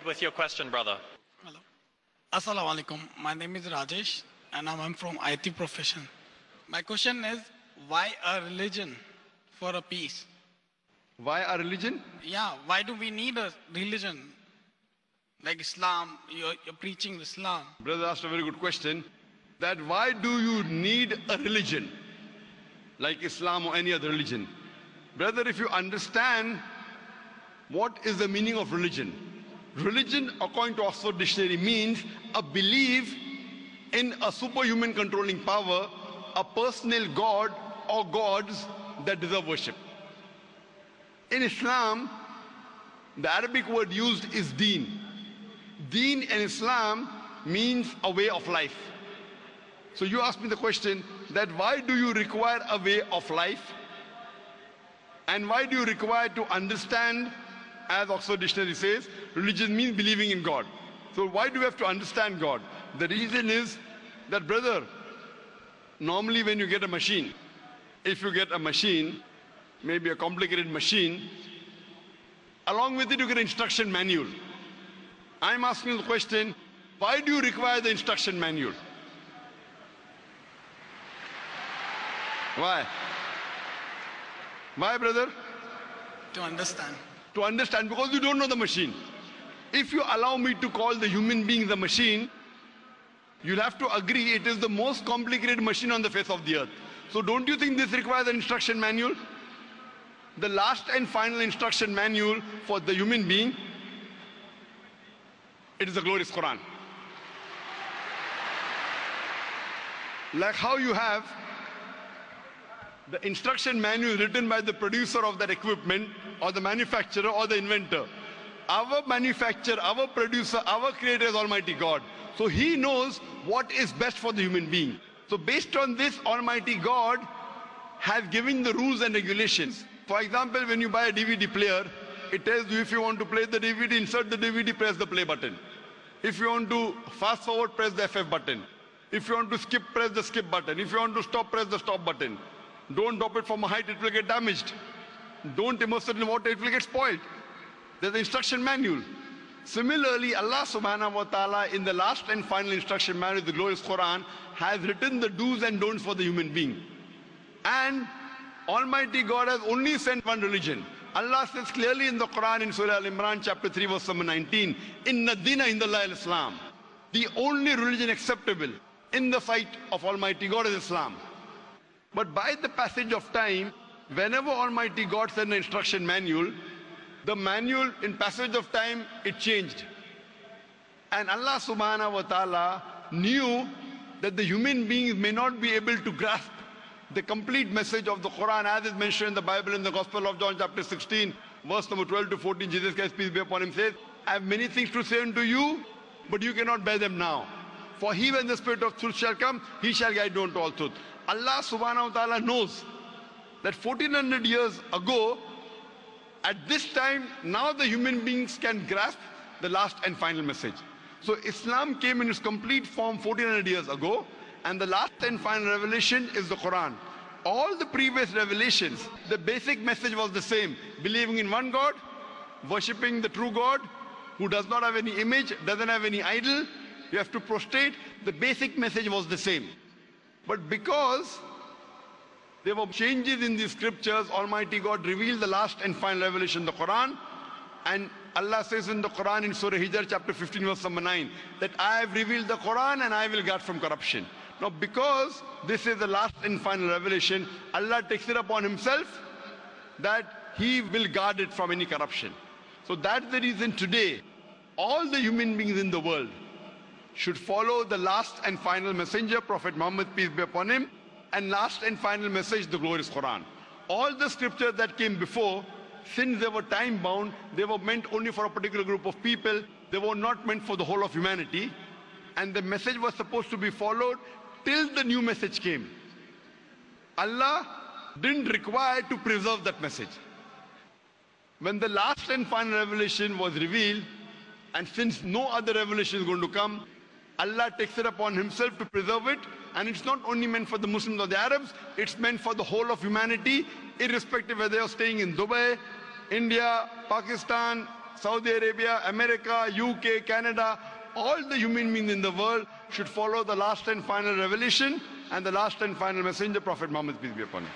with your question, brother. Hello. Assalamu alaikum. My name is Rajesh and I'm from IT profession. My question is, why a religion for a peace? Why a religion? Yeah, why do we need a religion? Like Islam, you're preaching Islam. Brother asked a very good question. That why do you need a religion? Like Islam or any other religion? Brother, if you understand what is the meaning of religion? Religion, according to Oxford Dictionary, means a belief in a superhuman controlling power, a personal god or gods that deserve worship. In Islam, the Arabic word used is deen. Deen in Islam means a way of life. So you ask me the question that why do you require a way of life? And why do you require to understand, as Oxford Dictionary says, religion means believing in God. So why do we have to understand God? The reason is that, brother, normally when you get a machine, if you get a machine, maybe a complicated machine, along with it you get an instruction manual. I'm asking the question, why do you require the instruction manual? Why? Why, brother? To understand. To understand, because you don't know the machine. If you allow me to call the human being the machine, you'll have to agree it is the most complicated machine on the face of the earth. So don't you think this requires an instruction manual? The last and final instruction manual for the human being, it is the glorious Quran. Like how you have the instruction manual written by the producer of that equipment, or the manufacturer, or the inventor. Our manufacturer, our producer, our creator is Almighty God. So He knows what is best for the human being. So based on this, Almighty God has given the rules and regulations. For example, when you buy a DVD player, it tells you if you want to play the DVD, insert the DVD, press the play button. If you want to fast forward, press the FF button. If you want to skip, press the skip button. If you want to stop, press the stop button. Don't drop it from a height, it will get damaged. Don't immerse it in water, it will get spoiled. There's the instruction manual. Similarly, Allah subhanahu wa ta'ala in the last and final instruction manual, the glorious Quran, has written the do's and don'ts for the human being. And Almighty God has only sent one religion. Allah says clearly in the Quran in Surah Al-Imran chapter 3 verse number 19, Inna dina indallahi al-Islam. The only religion acceptable in the sight of Almighty God is Islam. But by the passage of time, whenever Almighty God sent an instruction manual, the manual in passage of time, it changed. And Allah subhanahu wa ta'ala knew that the human beings may not be able to grasp the complete message of the Quran as is mentioned in the Bible in the Gospel of John chapter 16, verse number 12 to 14. Jesus Christ, peace be upon him, says, I have many things to say unto you, but you cannot bear them now. For he, when the Spirit of truth shall come, he shall guide you unto all truth. Allah subhanahu wa ta'ala knows that 1400 years ago, at this time, now the human beings can grasp the last and final message. So Islam came in its complete form 1400 years ago, and the last and final revelation is the Quran. All the previous revelations, the basic message was the same: believing in one God, worshipping the true God, who does not have any image, doesn't have any idol. You have to prostrate. The basic message was the same. But because there were changes in the scriptures, Almighty God revealed the last and final revelation, the Quran. And Allah says in the Quran in Surah Hijr chapter 15 verse number 9, that I have revealed the Quran and I will guard from corruption. Now because this is the last and final revelation, Allah takes it upon himself that he will guard it from any corruption. So that's the reason today all the human beings in the world should follow the last and final messenger, Prophet Muhammad, peace be upon him, and last and final message, the glorious Quran. All the scriptures that came before, since they were time bound, they were meant only for a particular group of people. They were not meant for the whole of humanity. And the message was supposed to be followed till the new message came. Allah didn't require to preserve that message. When the last and final revelation was revealed, and since no other revelation is going to come, Allah takes it upon himself to preserve it. And it's not only meant for the Muslims or the Arabs, it's meant for the whole of humanity, irrespective whether you're staying in Dubai, India, Pakistan, Saudi Arabia, America, UK, Canada, all the human beings in the world should follow the last and final revelation and the last and final messenger, Prophet Muhammad, peace be upon him.